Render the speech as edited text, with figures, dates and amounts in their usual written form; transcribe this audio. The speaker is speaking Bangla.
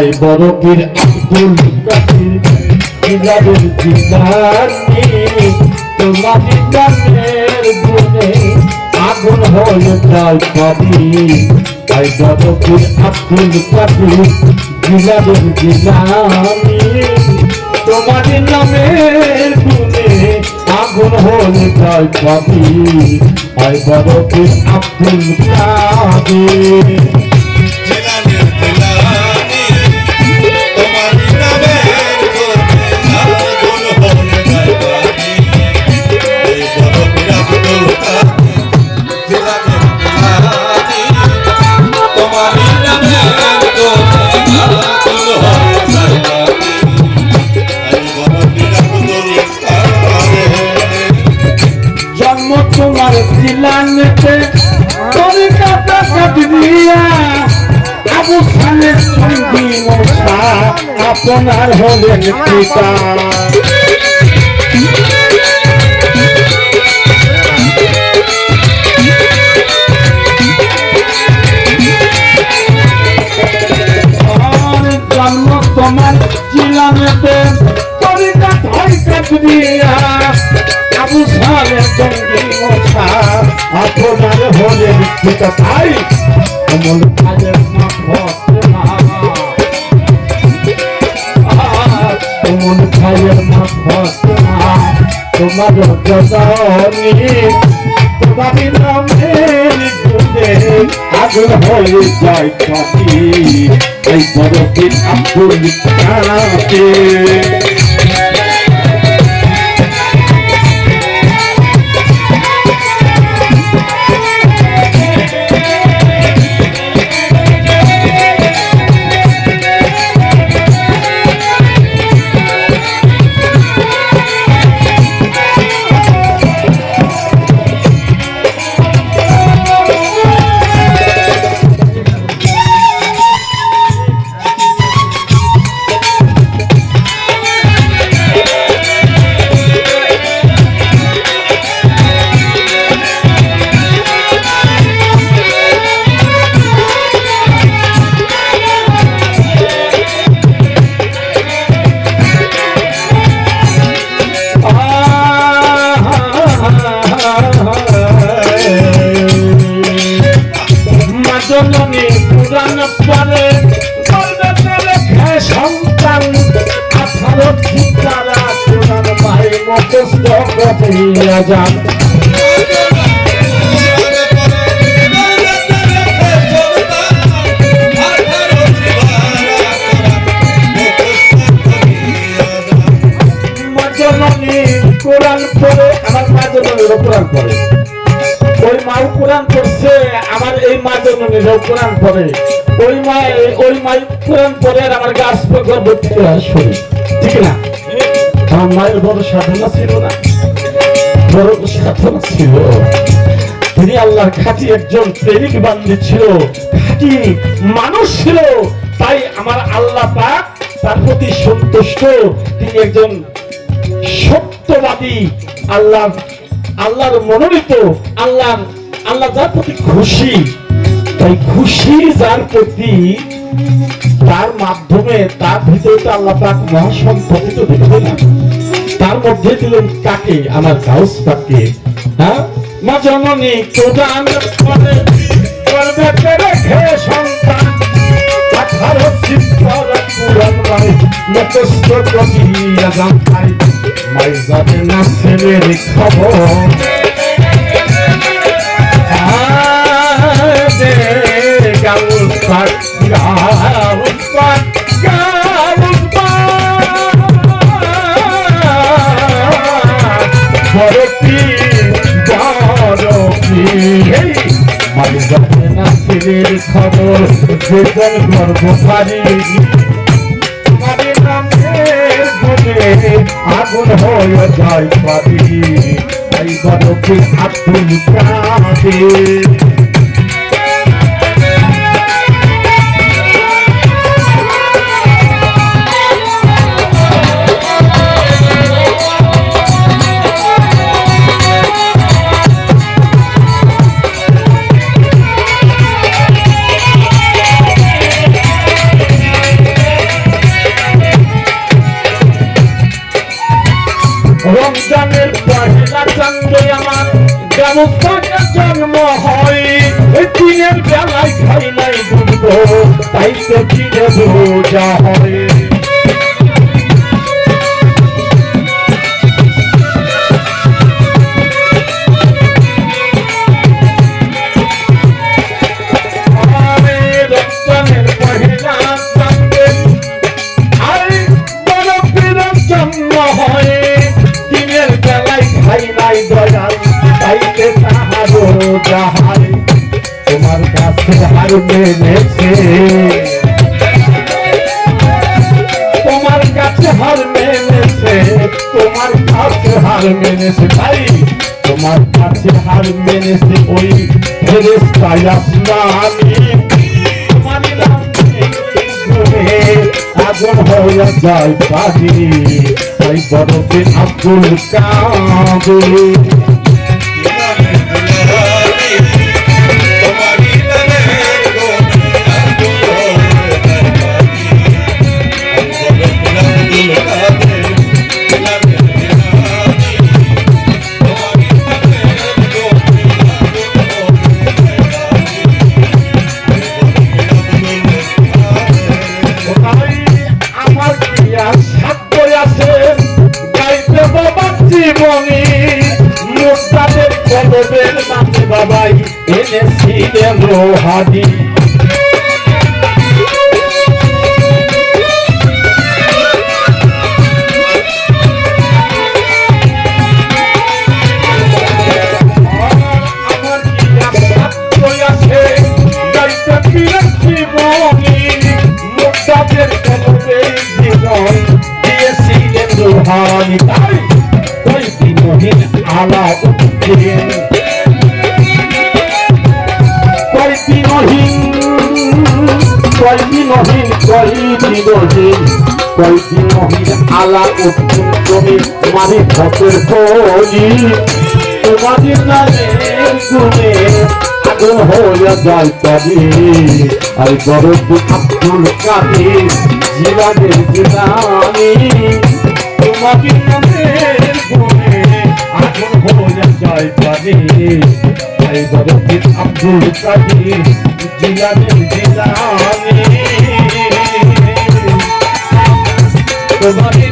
আই বড় পীর আব্দুল কাদের জিলানের জিলানি তোমার গানের গুণে আগুন হয়ে যায় পাবি আই বড় পীর আব্দুল কাদের জিলানের জিলানি তোমার নামের গুণে আগুন হয়ে যায় পাবি আই বড় পীর আব্দুল কাদের তোমার জিলানেতে তোরে কাটা কাটিয়া আবু সালের সঙ্গী মশা আপনার হলেন পিতা জন্ম তোমার জিলানেতে তোরে কাটাই কাটিয়া আবু সালের সঙ্গী মশা আপনার হলেন পিতা তাই অমল কাজের অমল কাজের তোমার জননী তোমার নামের গুণে আগুন হয়ে যায় পাখি এই বড় পীর আব্দুল কাদের জননী পুরাণ পরে সন্তান 18 শিক্ষারা পুরাণ ভাই মুখস্থ করিয়া যান জননী কোরআন পড়ে আমার মা জননীর কোরআন পড়ে ওই মাও কোরআন পড়ছে আমার এই মা জননীরও কোরআন পড়ে ওই মা কোরআন পড়ে আর আমার গাছ গর্ভবতী শরীর ঠিক না আমার মায়ের বড় সাধনা ছিল না বড় সাধনা ছিল তিনি আল্লাহর খাঁটি একজন প্রেমিক বান্ধব ছিল খাঁটি মানুষ ছিল তাই আমার আল্লাহ পাক তার প্রতি সন্তুষ্ট তিনি একজন সত্যবাদী আল্লাহর মনোনীত আল্লাহ যার প্রতি খুশি তাই খুশি যার প্রতি তার মাধ্যমে তার ভিতরে তো আল্লাহ পাক মহাসম্পত্তি তো দিতে না তার মধ্যে দিলেন কাকে আমার গাউস পাককে হ্যাঁ মা জননী কোরআন পড়ে করবে রেখে সন্তান 18 শিক্ষারা কোরআন ভাই মুখস্থ করিয়া যান তাই মাই যাবে না ছেলের খবর গাউস পাক নাসিরের খবর বেদন গর্ভধারী নামের গুণে আগুন হয়ে যায় পাবি এই বড় পীর আব্দুল কাদের মুস্তাকে জন্ম হয় দিনের বেলায় খাই নাই দুধ তাই তো দিনে রোজা হয় তোমার কাছে হার মেনেছে তোমার কাছে হার মেনেছে তোমার কাছে হার মেনেছে ভাই তোমার কাছে হার মেনেছে ওই ফেরেশতায় আসমানি তোমার নাম আগুন হয়ে যায় পানি ওই বরফে আব্দুল কাদের বাবাই এনেছিলেন রোহানি আমার কি আছে গাইতে ফিরেছি বনি মুক্তাদের কলবে জীবন দিয়েছিলেন রোহানি তাই ওই দিনহীন আলা উদ্দিন আলা তুমি মানে ভক্তের কলি তোমাদের নামের গুণে আগুন হয়ে যায় তবে আর গরব আব্দুল কাদের জিলানের জিলানি তোমাদের নামের গুণে আগুন হয়ে যায় তবে আর গরব আব্দুল কাদের জিলানের জিলানি তোমাদের